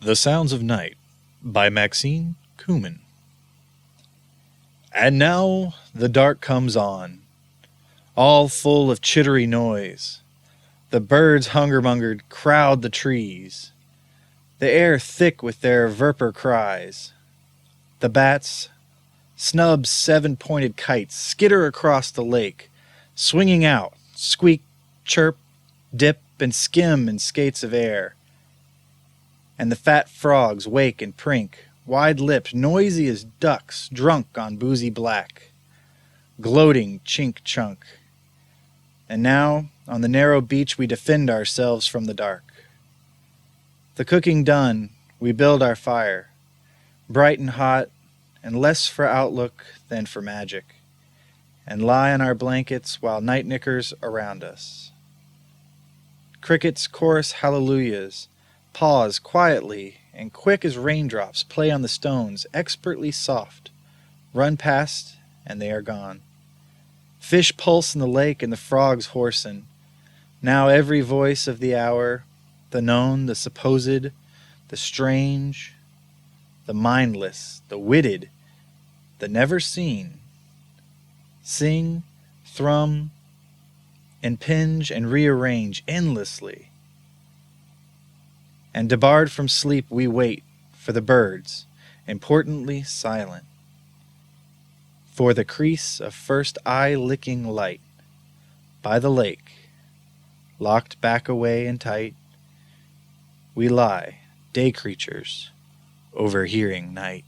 The Sounds of Night by Maxine Kumin. And now the dark comes on, all full of chittery noise. The birds hunger-mongered crowd the trees, the air thick with their verper cries. The bats, snub's seven-pointed kites, skitter across the lake, swinging out, squeak, chirp, dip, and skim in skates of air. And the fat frogs wake and prink, wide-lipped, noisy as ducks drunk on boozy black, gloating chink-chunk. And now, on the narrow beach, we defend ourselves from the dark. The cooking done, we build our fire, bright and hot, and less for outlook than for magic, and lie on our blankets while night knickers around us. Crickets chorus hallelujahs, pause quietly and quick as raindrops play on the stones, expertly soft, run past, and they are gone. Fish pulse in the lake and the frogs hoarsen. Now every voice of the hour, the known, the supposed, the strange, the mindless, the witted, the never seen, sing, thrum, impinge and rearrange endlessly. And debarred from sleep we wait for the birds, importantly silent, for the crease of first eye-licking light. By the lake, locked back away and tight, we lie, day creatures, overhearing night.